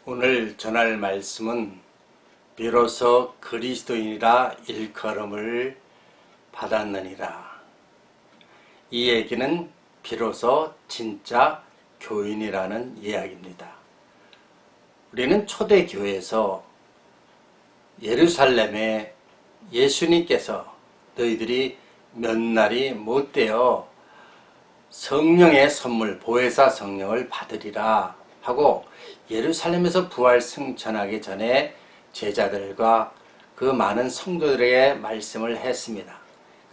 오늘 전할 말씀은 비로소 그리스도인이라 일컬음을 받았느니라. 이 얘기는 비로소 진짜 교인이라는 이야기입니다. 우리는 초대교회에서 예루살렘에 예수님께서 너희들이 몇 날이 못되어 성령의 선물 보혜사 성령을 받으리라 하고 예루살렘에서 부활 승천하기 전에 제자들과 그 많은 성도들에게 말씀을 했습니다.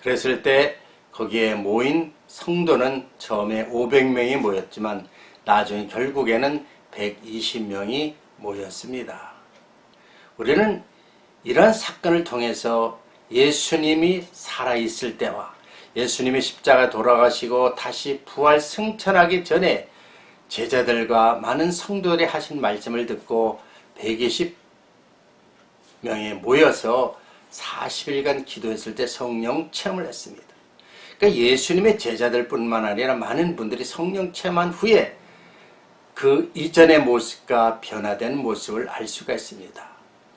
그랬을 때 거기에 모인 성도는 처음에 500명이 모였지만 나중에 결국에는 120명이 모였습니다. 우리는 이러한 사건을 통해서 예수님이 살아있을 때와 예수님이 십자가 돌아가시고 다시 부활 승천하기 전에 제자들과 많은 성도들이 하신 말씀을 듣고 120명이 모여서 40일간 기도했을 때 성령 체험을 했습니다. 그러니까 예수님의 제자들뿐만 아니라 많은 분들이 성령 체험한 후에 그 이전의 모습과 변화된 모습을 알 수가 있습니다.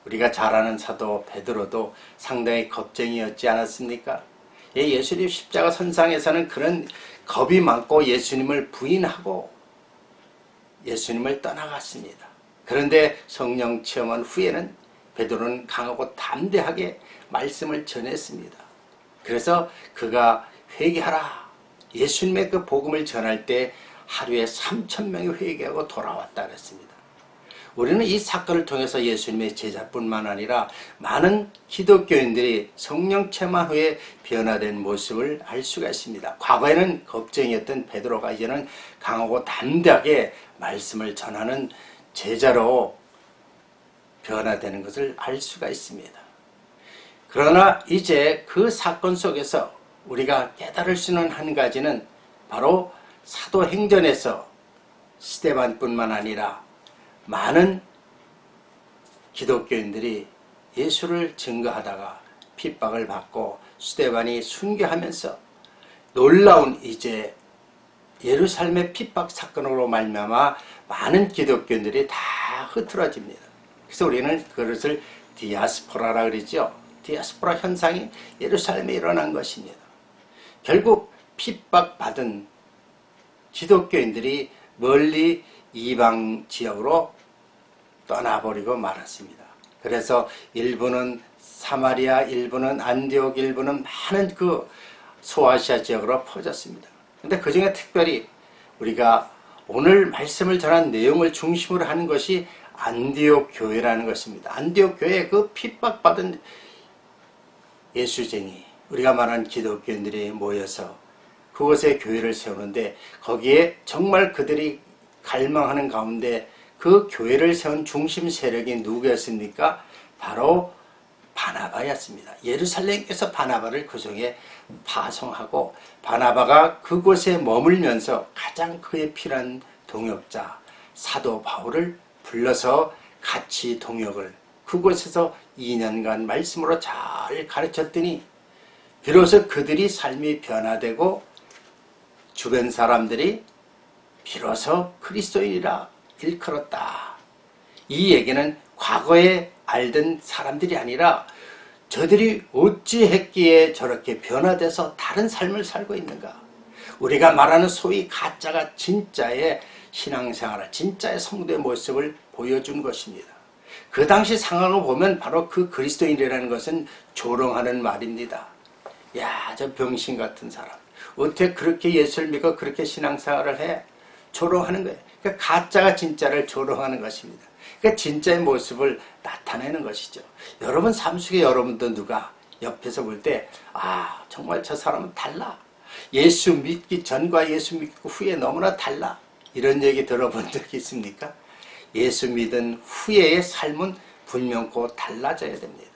우리가 잘 아는 사도 베드로도 상당히 겁쟁이였지 않았습니까? 예수님 십자가 선상에서는 그런 겁이 많고 예수님을 부인하고 예수님을 떠나갔습니다. 그런데 성령 체험한 후에는 베드로는 강하고 담대하게 말씀을 전했습니다. 그래서 그가 회개하라. 예수님의 그 복음을 전할 때 하루에 3,000명이 회개하고 돌아왔다 그랬습니다. 우리는 이 사건을 통해서 예수님의 제자뿐만 아니라 많은 기독교인들이 성령 체험한 후에 변화된 모습을 알 수가 있습니다. 과거에는 겁쟁이였던 베드로가 이제는 강하고 담대하게 말씀을 전하는 제자로 변화되는 것을 알 수가 있습니다. 그러나 이제 그 사건 속에서 우리가 깨달을 수 있는 한 가지는 바로 사도행전에서 스데반뿐만 아니라 많은 기독교인들이 예수를 증거하다가 핍박을 받고 스데반이 순교하면서 놀라운 이제 예루살렘의 핍박 사건으로 말미암아 많은 기독교인들이 다 흐트러집니다. 그래서 우리는 그것을 디아스포라라 그러죠. 디아스포라 현상이 예루살렘에 일어난 것입니다. 결국 핍박받은 기독교인들이 멀리 이방 지역으로 떠나버리고 말았습니다. 그래서 일부는 사마리아, 일부는 안디옥, 일부는 많은 그 소아시아 지역으로 퍼졌습니다. 그런데 그 중에 특별히 우리가 오늘 말씀을 전한 내용을 중심으로 하는 것이 안디옥 교회라는 것입니다. 안디옥 교회에 그 핍박받은 예수쟁이, 우리가 말하는 기독교인들이 모여서 그곳에 교회를 세우는데 거기에 정말 그들이 갈망하는 가운데 그 교회를 세운 중심 세력이 누구였습니까? 바로 바나바였습니다. 예루살렘에서 바나바를 그 중에 파송하고 바나바가 그곳에 머물면서 가장 그에 필요한 동역자 사도 바울을 불러서 같이 동역을 그곳에서 2년간 말씀으로 잘 가르쳤더니 비로소 그들이 삶이 변화되고 주변 사람들이 비로소 그리스도인이라 일컬었다. 이 얘기는 과거에 알던 사람들이 아니라 저들이 어찌했기에 저렇게 변화돼서 다른 삶을 살고 있는가. 우리가 말하는 소위 가짜가 진짜의 신앙생활, 진짜의 성도의 모습을 보여준 것입니다. 그 당시 상황을 보면 바로 그 그리스도인이라는 것은 조롱하는 말입니다. 야, 저 병신 같은 사람. 어떻게 그렇게 예수를 믿고 그렇게 신앙생활을 해? 조롱하는 거예요. 그러니까 가짜가 진짜를 조롱하는 것입니다. 그러니까 진짜의 모습을 나타내는 것이죠. 여러분 삶 속에 여러분도 누가 옆에서 볼 때 정말 저 사람은 달라. 예수 믿기 전과 예수 믿고 후에 너무나 달라. 이런 얘기 들어본 적이 있습니까? 예수 믿은 후에의 삶은 분명코 달라져야 됩니다.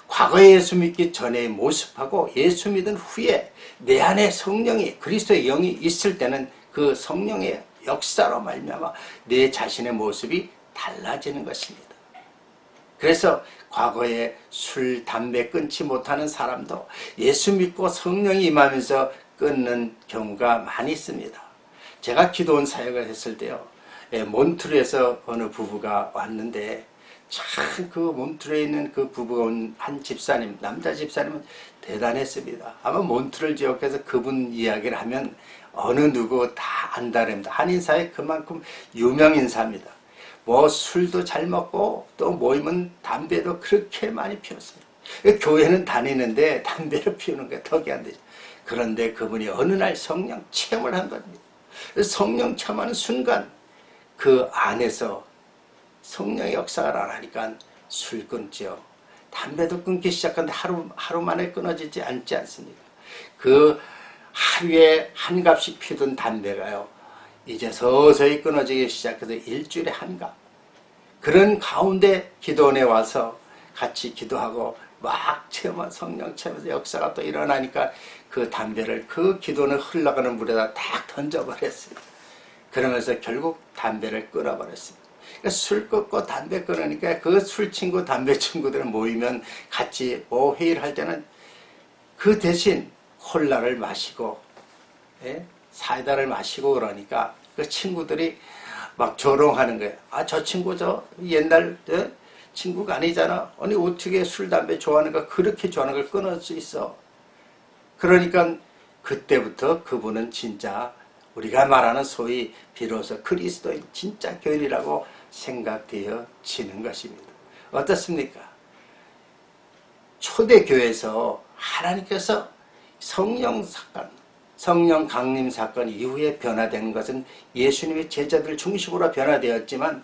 과거에 예수 믿기 전의 모습하고 예수 믿은 후에 내 안에 성령이 그리스도의 영이 있을 때는 그 성령의 역사로 말미암아 내 자신의 모습이 달라지는 것입니다. 그래서 과거에 술, 담배 끊지 못하는 사람도 예수 믿고 성령이 임하면서 끊는 경우가 많이 있습니다. 제가 기도원 사역을 했을 때요. 몬트르에서 어느 부부가 왔는데 참 그 몬트르에 있는 그 부부가 온 한 집사님, 남자 집사님은 대단했습니다. 아마 몬트르를 지역해서 그분 이야기를 하면 어느 누구 다 안다랍니다. 한인사에 그만큼 유명 인사입니다. 뭐 술도 잘 먹고 또 모이면 담배도 그렇게 많이 피웠습니다. 교회는 다니는데 담배를 피우는 게 덕이 안 되죠. 그런데 그분이 어느 날 성령 체험을 한 겁니다. 성령 체험하는 순간 그 안에서 성령의 역사가 나니까 술 끊죠. 담배도 끊기 시작하는데 하루 만에 끊어지지 않지 않습니까? 그 하루에 한 갑씩 피던 담배가요, 이제 서서히 끊어지기 시작해서 일주일에 한 갑. 그런 가운데 기도원에 와서 같이 기도하고 막 체험한 성령 체험에서 역사가 또 일어나니까 그 담배를 그 기도원에 흘러가는 물에다 탁 던져버렸어요. 그러면서 결국 담배를 끊어버렸습니다. 그러니까 술 끊고 담배 끊으니까 그 술 친구, 담배 친구들 모이면 같이 뭐 회의를 할 때는 그 대신 콜라를 마시고, 사이다를 마시고 그러니까 그 친구들이 막 조롱하는 거예요. 아, 저 친구 저 옛날 친구가 아니잖아. 아니 어떻게 술, 담배 좋아하는가, 그렇게 좋아하는 걸 끊을 수 있어. 그러니까 그때부터 그분은 진짜 우리가 말하는 소위 비로소 그리스도인 진짜 교인이라고 생각되어지는 것입니다. 어떻습니까? 초대교회에서 하나님께서 성령 사건, 성령 강림 사건 이후에 변화되는 것은 예수님의 제자들 중심으로 변화되었지만,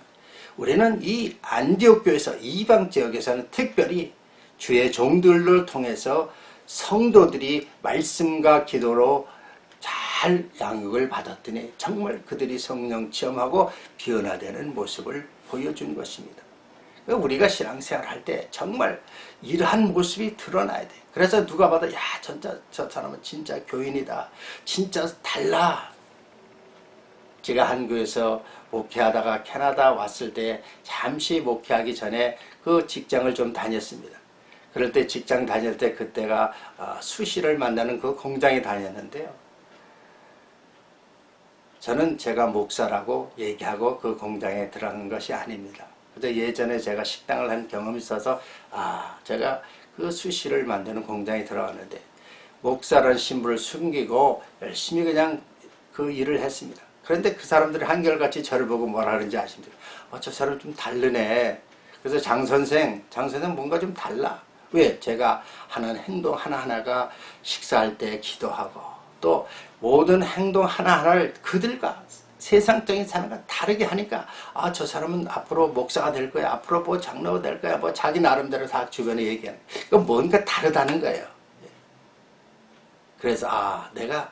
우리는 이 안디옥 교회에서 이방 지역에서는 특별히 주의 종들을 통해서 성도들이 말씀과 기도로 잘 양육을 받았더니 정말 그들이 성령 체험하고 변화되는 모습을 보여준 것입니다. 우리가 신앙생활 할 때 정말 이러한 모습이 드러나야 돼. 그래서 누가 봐도 야, 저 사람은 진짜 교인이다, 진짜 달라. 제가 한국에서 목회하다가 캐나다 왔을 때 잠시 목회하기 전에 그 직장을 좀 다녔습니다. 그럴 때 직장 다닐 때 그때가 수시를 만나는 그 공장에 다녔는데요, 저는 제가 목사라고 얘기하고 그 공장에 들어간 것이 아닙니다. 그래서 예전에 제가 식당을 한 경험이 있어서 제가 그 수시를 만드는 공장에 들어갔는데 목사라는 신분을 숨기고 열심히 그냥 그 일을 했습니다. 그런데 그 사람들이 한결같이 저를 보고 뭐라 하는지 아십니까? 저 사람 좀 다르네. 그래서 장 선생 뭔가 좀 달라. 왜? 제가 하는 행동 하나하나가 식사할 때 기도하고 또 모든 행동 하나하나를 그들과 세상적인 사람과 다르게 하니까 저 사람은 앞으로 목사가 될 거야, 앞으로 뭐 장로가 될 거야, 뭐 자기 나름대로 다 주변에 얘기하는 거예요. 그건 뭔가 다르다는 거예요. 그래서 내가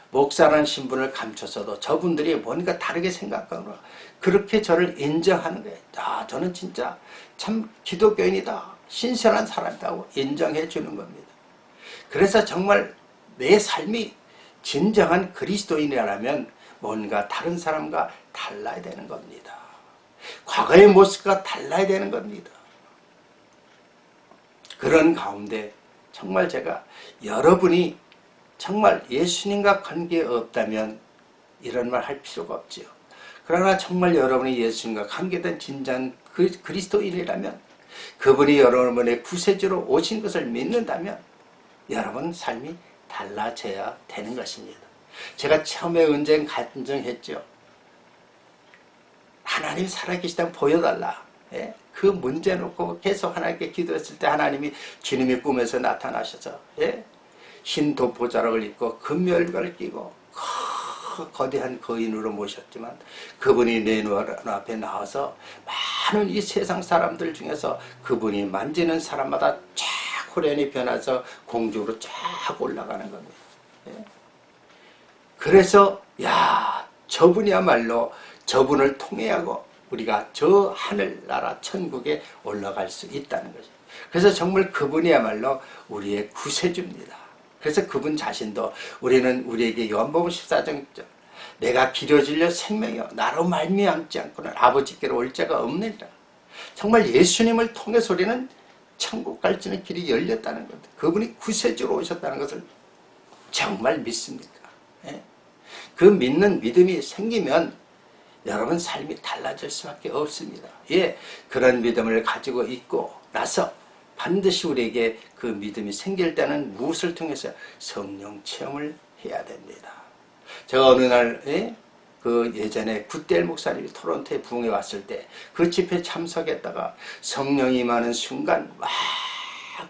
목사라는 신분을 감췄어도 저분들이 뭔가 다르게 생각하구나, 그렇게 저를 인정하는 거예요. 저는 진짜 참 기독교인이다, 신선한 사람이라고 인정해 주는 겁니다. 그래서 정말 내 삶이 진정한 그리스도인이라면 뭔가 다른 사람과 달라야 되는 겁니다. 과거의 모습과 달라야 되는 겁니다. 그런 가운데 정말 제가 여러분이 정말 예수님과 관계없다면 이런 말 할 필요가 없지요. 그러나 정말 여러분이 예수님과 관계된 진정한 그리스도인이라면, 그분이 여러분의 구세주로 오신 것을 믿는다면 여러분 삶이 달라져야 되는 것입니다. 제가 처음에 언젠 간증했죠. 하나님이 살아계시다면 보여달라. 그 문제 놓고 계속 하나님께 기도했을 때 하나님이 주님의 꿈에서 나타나셔서 흰 도포자락을 입고 금열과를 끼고 거대한 거인으로 모셨지만 그분이 내 눈앞에 나와서 많은 이 세상 사람들 중에서 그분이 만지는 사람마다 쫙 호련히 변해서 공중으로 쫙 올라가는 겁니다. 그래서 저분이야말로 저분을 통해하고 우리가 저 하늘나라 천국에 올라갈 수 있다는 거죠. 그래서 정말 그분이야말로 우리의 구세주입니다. 그래서 그분 자신도 우리에게 요한복음 14장 내가 기려질려 생명이여 나로 말미암지 않고는 아버지께로 올 자가 없느니라. 정말 예수님을 통해서 우리는 천국 갈 수 있는 길이 열렸다는 것, 그분이 구세주로 오셨다는 것을 정말 믿습니까? 그 믿는 믿음이 생기면 여러분 삶이 달라질 수밖에 없습니다. 예, 그런 믿음을 가지고 있고 나서 반드시 우리에게 그 믿음이 생길 때는 무엇을 통해서 성령 체험을 해야 됩니다. 제가 어느 날 그 예전에 굿델 목사님이 토론토에 부흥에 왔을 때 그 집회에 참석했다가 성령이 임하는 순간 막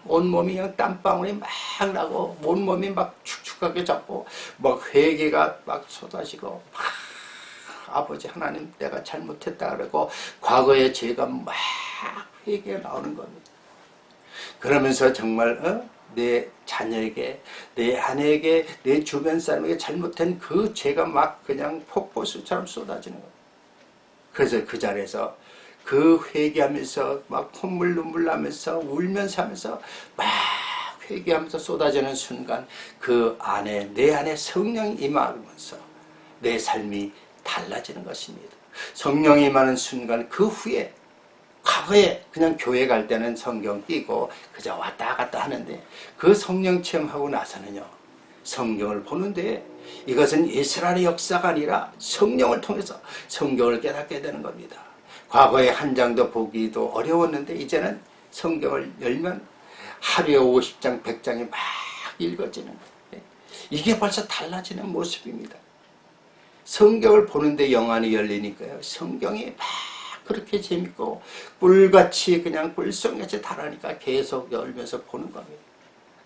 온몸이 그냥 땀방울이 막 나고 온몸이 막 축축하게 잡고 막 회개가 막 쏟아지고 막 아버지 하나님 내가 잘못했다 그러고 과거의 죄가 막 회개가 나오는 겁니다. 그러면서 정말 내 자녀에게 내 아내에게 내 주변 사람에게 잘못한 그 죄가 막 그냥 폭포수처럼 쏟아지는 겁니다. 그래서 그 자리에서 그 회개하면서 막 콧물 눈물 나면서 울면서 하면서 막 회개하면서 쏟아지는 순간 그 안에 내 안에 성령이 임하면서 내 삶이 달라지는 것입니다. 성령이 임하는 순간 그 후에 과거에 그냥 교회 갈 때는 성경 띄고 그저 왔다 갔다 하는데 그 성령 체험하고 나서는요. 성경을 보는데 이것은 이스라엘의 역사가 아니라 성령을 통해서 성경을 깨닫게 되는 겁니다. 과거에 한 장도 보기도 어려웠는데 이제는 성경을 열면 하루에 50장, 100장이 막 읽어지는 거예요. 이게 벌써 달라지는 모습입니다. 성경을 보는데 영안이 열리니까요. 성경이 막 그렇게 재밌고 꿀같이 그냥 꿀송같이 달하니까 계속 열면서 보는 겁니다.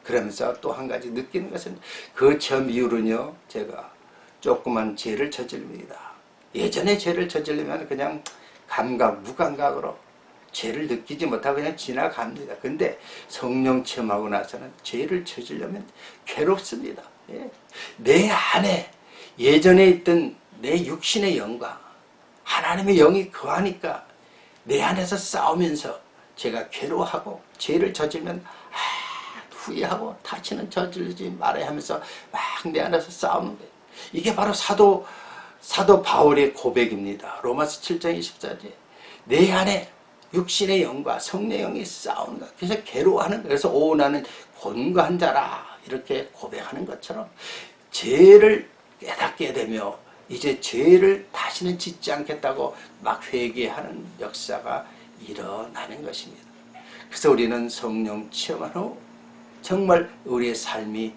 그러면서 또 한 가지 느끼는 것은 그 점 이후로는요. 제가 조그만 죄를 저지릅니다. 예전에 죄를 저지르면 그냥 감각, 무감각으로 죄를 느끼지 못하고 그냥 지나갑니다. 근데 성령 체험하고 나서는 죄를 저지르면 괴롭습니다. 예. 내 안에 예전에 있던 내 육신의 영광, 하나님의 영이 거하니까 내 안에서 싸우면서 제가 괴로워하고 죄를 저지르면 후회하고 다시는 저지르지 말아야 하면서 막 내 안에서 싸우는 거예요. 이게 바로 사도 바울의 고백입니다. 로마서 7장 24절 내 안에 육신의 영과 성령의 영이 싸우는 것. 그래서 괴로워하는 거예요. 그래서 오 나는 곤고한 자라 이렇게 고백하는 것처럼 죄를 깨닫게 되며 이제 죄를 다시는 짓지 않겠다고 막 회개하는 역사가 일어나는 것입니다. 그래서 우리는 성령 체험한 후 정말 우리의 삶이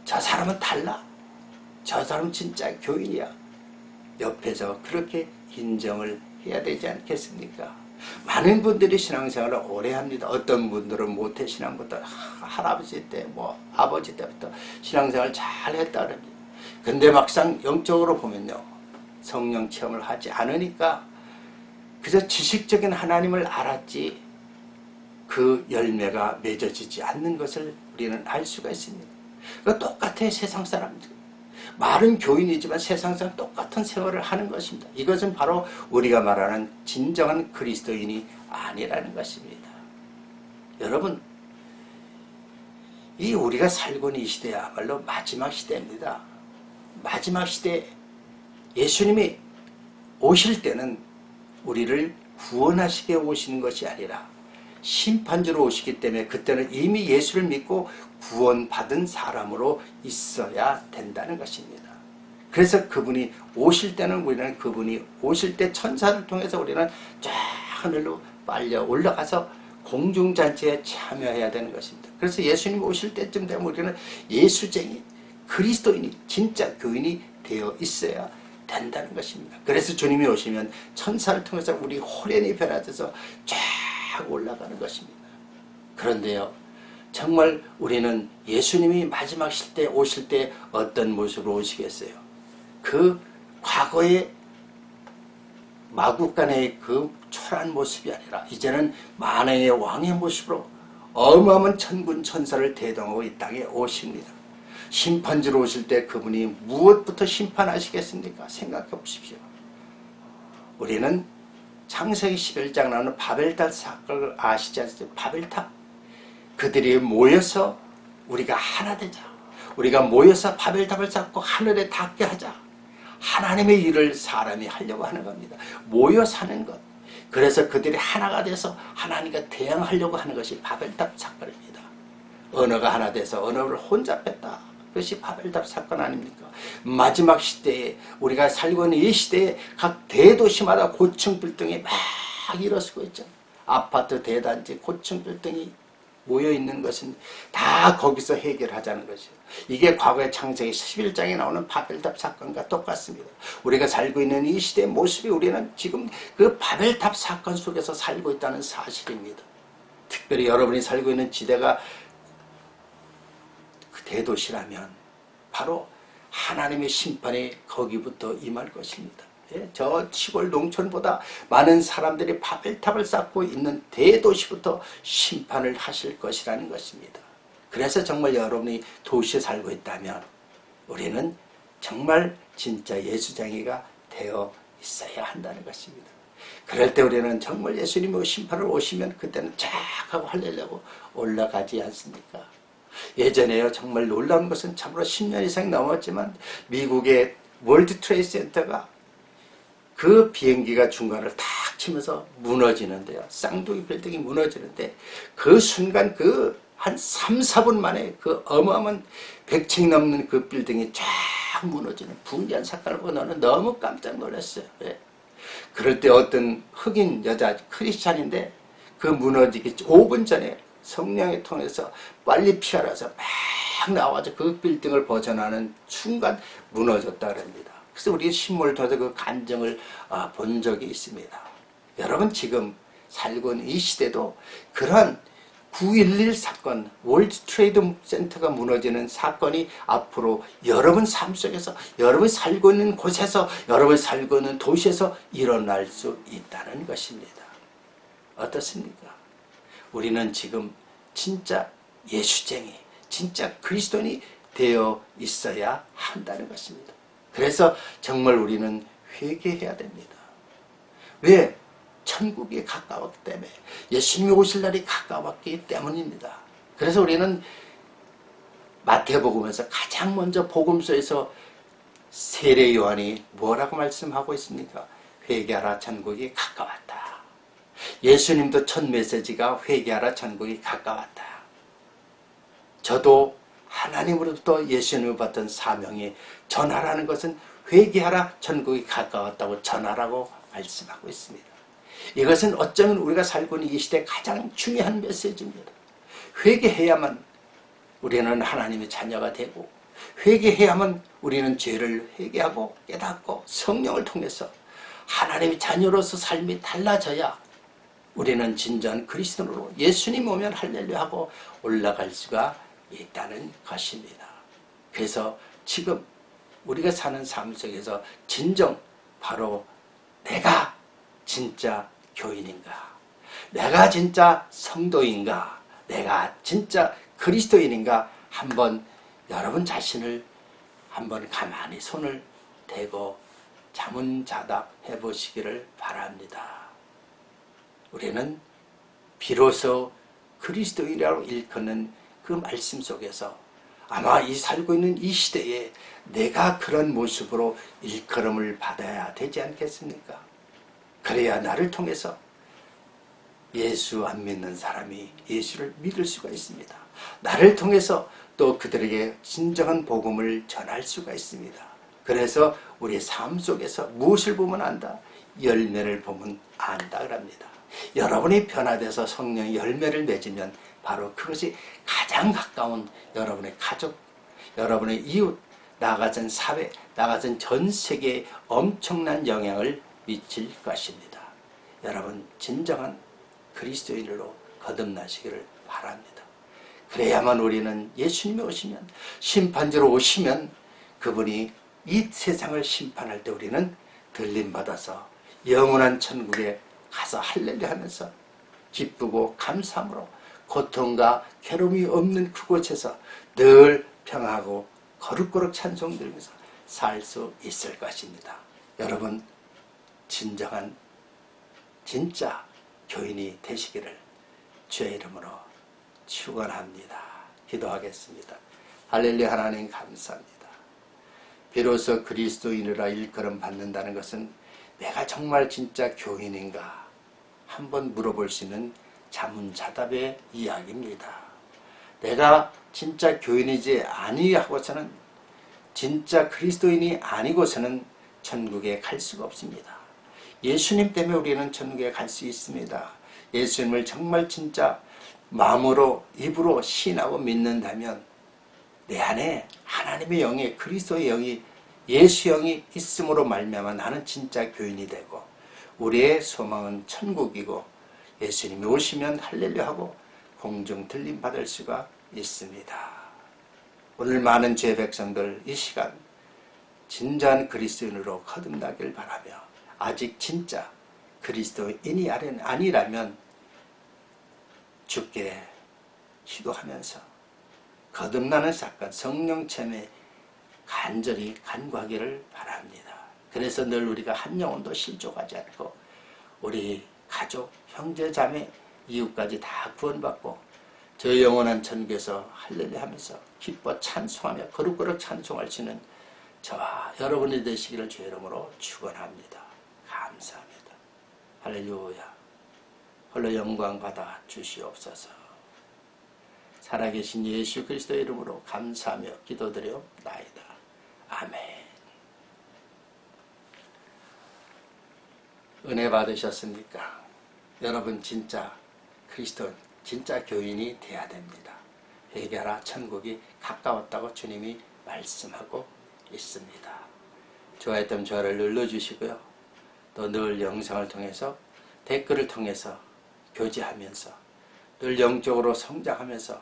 저 사람은 달라. 저 사람은 진짜 교인이야. 옆에서 그렇게 인정을 해야 되지 않겠습니까? 많은 분들이 신앙생활을 오래 합니다. 어떤 분들은 모태 신앙부터 할아버지 때, 아버지 때부터 신앙생활 잘 했다 그럽니다. 근데 막상 영적으로 보면요. 성령 체험을 하지 않으니까 그저 지식적인 하나님을 알았지 그 열매가 맺어지지 않는 것을 우리는 알 수가 있습니다. 그러니까 똑같아요. 세상 사람들. 말은 교인이지만 세상 사람 똑같은 생활을 하는 것입니다. 이것은 바로 우리가 말하는 진정한 그리스도인이 아니라는 것입니다. 여러분, 이 우리가 살고 있는 이 시대야말로 마지막 시대입니다. 마지막 시대에 예수님이 오실 때는 우리를 구원하시게 오시는 것이 아니라 심판주로 오시기 때문에 그때는 이미 예수를 믿고 구원받은 사람으로 있어야 된다는 것입니다. 그래서 그분이 오실 때는 우리는 그분이 오실 때 천사를 통해서 우리는 쫙 하늘로 빨려 올라가서 공중잔치에 참여해야 되는 것입니다. 그래서 예수님 오실 때쯤 되면 우리는 예수쟁이 그리스도인이 진짜 교인이 되어 있어야 된다는 것입니다. 그래서 주님이 오시면 천사를 통해서 우리 호련히 변화돼서 쫙 올라가는 것입니다. 그런데요, 정말 우리는 예수님이 마지막 시대에 오실 때 어떤 모습으로 오시겠어요? 그 과거의 마국간의 그 초라한 모습이 아니라 이제는 만왕의 왕의 모습으로 어마어마한 천군 천사를 대동하고 이 땅에 오십니다. 심판주로 오실 때 그분이 무엇부터 심판하시겠습니까? 생각해 보십시오. 우리는 창세기 11장 나오는 바벨탑 사건을 아시지 않습니까? 바벨탑. 그들이 모여서 우리가 하나 되자. 우리가 모여서 바벨탑을 쌓고 하늘에 닿게 하자. 하나님의 일을 사람이 하려고 하는 겁니다. 모여 사는 것. 그래서 그들이 하나가 돼서 하나님과 대항하려고 하는 것이 바벨탑 사건입니다. 언어가 하나 돼서 언어를 혼잡했다. 그것이 바벨탑 사건 아닙니까? 마지막 시대에 우리가 살고 있는 이 시대에 각 대도시마다 고층 빌딩이 막 일어서고 있죠. 아파트 대단지 고층 빌딩이 모여있는 것은 다 거기서 해결하자는 것이에요. 이게 과거의 창세기 11장에 나오는 바벨탑 사건과 똑같습니다. 우리가 살고 있는 이 시대의 모습이 우리는 지금 그 바벨탑 사건 속에서 살고 있다는 사실입니다. 특별히 여러분이 살고 있는 지대가 그 대도시라면 바로 하나님의 심판이 거기부터 임할 것입니다. 저 시골 농촌보다 많은 사람들이 바벨탑을 쌓고 있는 대도시부터 심판을 하실 것이라는 것입니다. 그래서 정말 여러분이 도시에 살고 있다면 우리는 정말 진짜 예수쟁이가 되어 있어야 한다는 것입니다. 그럴 때 우리는 정말 예수님의 심판을 오시면 그때는 쫙 하고 할렐루야고 올라가지 않습니까? 예전에요, 정말 놀라운 것은 참으로 10년 이상 넘었지만 미국의 월드 트레이드 센터가 그 비행기가 중간을 탁 치면서 무너지는데요. 쌍둥이 빌딩이 무너지는데 그 순간 그 한 3, 4분 만에 그 어마어마한 100층 넘는 그 빌딩이 쫙 무너지는 붕괴한 사건을 보고 나는 너무 깜짝 놀랐어요. 예. 그럴 때 어떤 흑인 여자 크리스찬인데 그 무너지기 5분 전에 성령을 통해서 빨리 피하라서 막 나와서 그 빌딩을 벗어나는 순간 무너졌다 그럽니다. 그래서 우리 신문을 통해서 그 간증을 본 적이 있습니다. 여러분 지금 살고 있는 이 시대도 그런 9.11 사건, 월드 트레이드 센터가 무너지는 사건이 앞으로 여러분 삶 속에서, 여러분이 살고 있는 곳에서, 여러분이 살고 있는 도시에서 일어날 수 있다는 것입니다. 어떻습니까? 우리는 지금 진짜 예수쟁이, 진짜 그리스도인이 되어 있어야 한다는 것입니다. 그래서 정말 우리는 회개해야 됩니다. 왜? 천국이 가까웠기 때문에, 예수님이 오실 날이 가까웠기 때문입니다. 그래서 우리는 마태복음에서 가장 먼저 복음서에서 세례 요한이 뭐라고 말씀하고 있습니까? 회개하라, 천국이 가까웠다. 예수님도 첫 메시지가 회개하라, 천국이 가까웠다. 저도 하나님으로부터 예수님을 받던 사명이 전하라는 것은 회개하라, 천국이 가까웠다고 전하라고 말씀하고 있습니다. 이것은 어쩌면 우리가 살고 있는 이 시대의 가장 중요한 메시지입니다. 회개해야만 우리는 하나님의 자녀가 되고, 회개해야만 우리는 죄를 회개하고 깨닫고 성령을 통해서 하나님의 자녀로서 삶이 달라져야 우리는 진정한 그리스도인으로 예수님 오면 할렐루야 하고 올라갈 수가 있다는 것입니다. 그래서 지금 우리가 사는 삶 속에서 진정 바로 내가 진짜 교인인가? 내가 진짜 성도인가? 내가 진짜 그리스도인인가? 한번 여러분 자신을 한번 가만히 손을 대고 자문자답 해보시기를 바랍니다. 우리는 비로소 그리스도인이라고 일컫는 그 말씀 속에서 아마 이 살고 있는 이 시대에 내가 그런 모습으로 일컬음을 받아야 되지 않겠습니까? 그래야 나를 통해서 예수 안 믿는 사람이 예수를 믿을 수가 있습니다. 나를 통해서 또 그들에게 진정한 복음을 전할 수가 있습니다. 그래서 우리의 삶 속에서 무엇을 보면 안다? 열매를 보면 안다 그럽니다. 여러분이 변화돼서 성령의 열매를 맺으면 바로 그것이 가장 가까운 여러분의 가족, 여러분의 이웃, 나아가선 사회, 나아가선 전 세계에 엄청난 영향을 미칠 것입니다. 여러분 진정한 그리스도인으로 거듭나시기를 바랍니다. 그래야만 우리는 예수님이 오시면, 심판자로 오시면 그분이 이 세상을 심판할 때 우리는 들림받아서 영원한 천국에 가서 할렐루야 하면서 기쁘고 감사함으로 고통과 괴로움이 없는 그곳에서 늘 평하고 거룩거룩 찬송 들으면서 살 수 있을 것입니다. 여러분 진정한 진짜 교인이 되시기를 주의 이름으로 축원합니다. 기도하겠습니다. 할렐루야. 하나님 감사합니다. 비로소 그리스도인이라 일컬음 받는다는 것은 내가 정말 진짜 교인인가 한번 물어볼 수 있는 자문자답의 이야기입니다. 내가 진짜 교인이지 아니하고서는, 진짜 그리스도인이 아니고서는 천국에 갈 수가 없습니다. 예수님 때문에 우리는 천국에 갈 수 있습니다. 예수님을 정말 진짜 마음으로 입으로 신하고 믿는다면 내 안에 하나님의 영이, 그리스도의 영이, 예수 영이 있음으로 말미암아 나는 진짜 교인이 되고 우리의 소망은 천국이고 예수님이 오시면 할렐루야 하고 공중 들림 받을 수가 있습니다. 오늘 많은 죄 백성들 이 시간 진정한 그리스도인으로 거듭나길 바라며, 아직 진짜 그리스도인이 아니라면 죽게 기도하면서 거듭나는 사건, 성령 체험에 간절히 간구하기를 바랍니다. 그래서 늘 우리가 한 영혼도 실족하지 않고 우리 가족, 형제, 자매, 이웃까지 다 구원받고 저 영원한 천국에서 할렐루야 하면서 기뻐 찬송하며 거룩거룩 찬송할 수 있는 저와 여러분이 되시기를 주의 이름으로 축원합니다. 감사합니다. 할렐루야. 홀로 영광 받아 주시옵소서. 살아계신 예수 그리스도의 이름으로 감사하며 기도드려옵나이다. 아멘. 은혜 받으셨습니까? 여러분 진짜 그리스도, 진짜 교인이 되어야 됩니다. 회개하라, 천국이 가까웠다고 주님이 말씀하고 있습니다. 좋아했던 좋아요를 눌러주시고요. 또 늘 영상을 통해서, 댓글을 통해서 교제하면서 늘 영적으로 성장하면서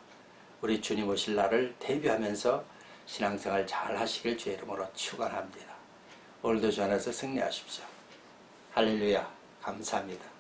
우리 주님 오실 날을 대비하면서 신앙생활 잘 하시길 주의 이름으로 축원합니다. 오늘도 주 안에서 승리하십시오. 할렐루야. 감사합니다.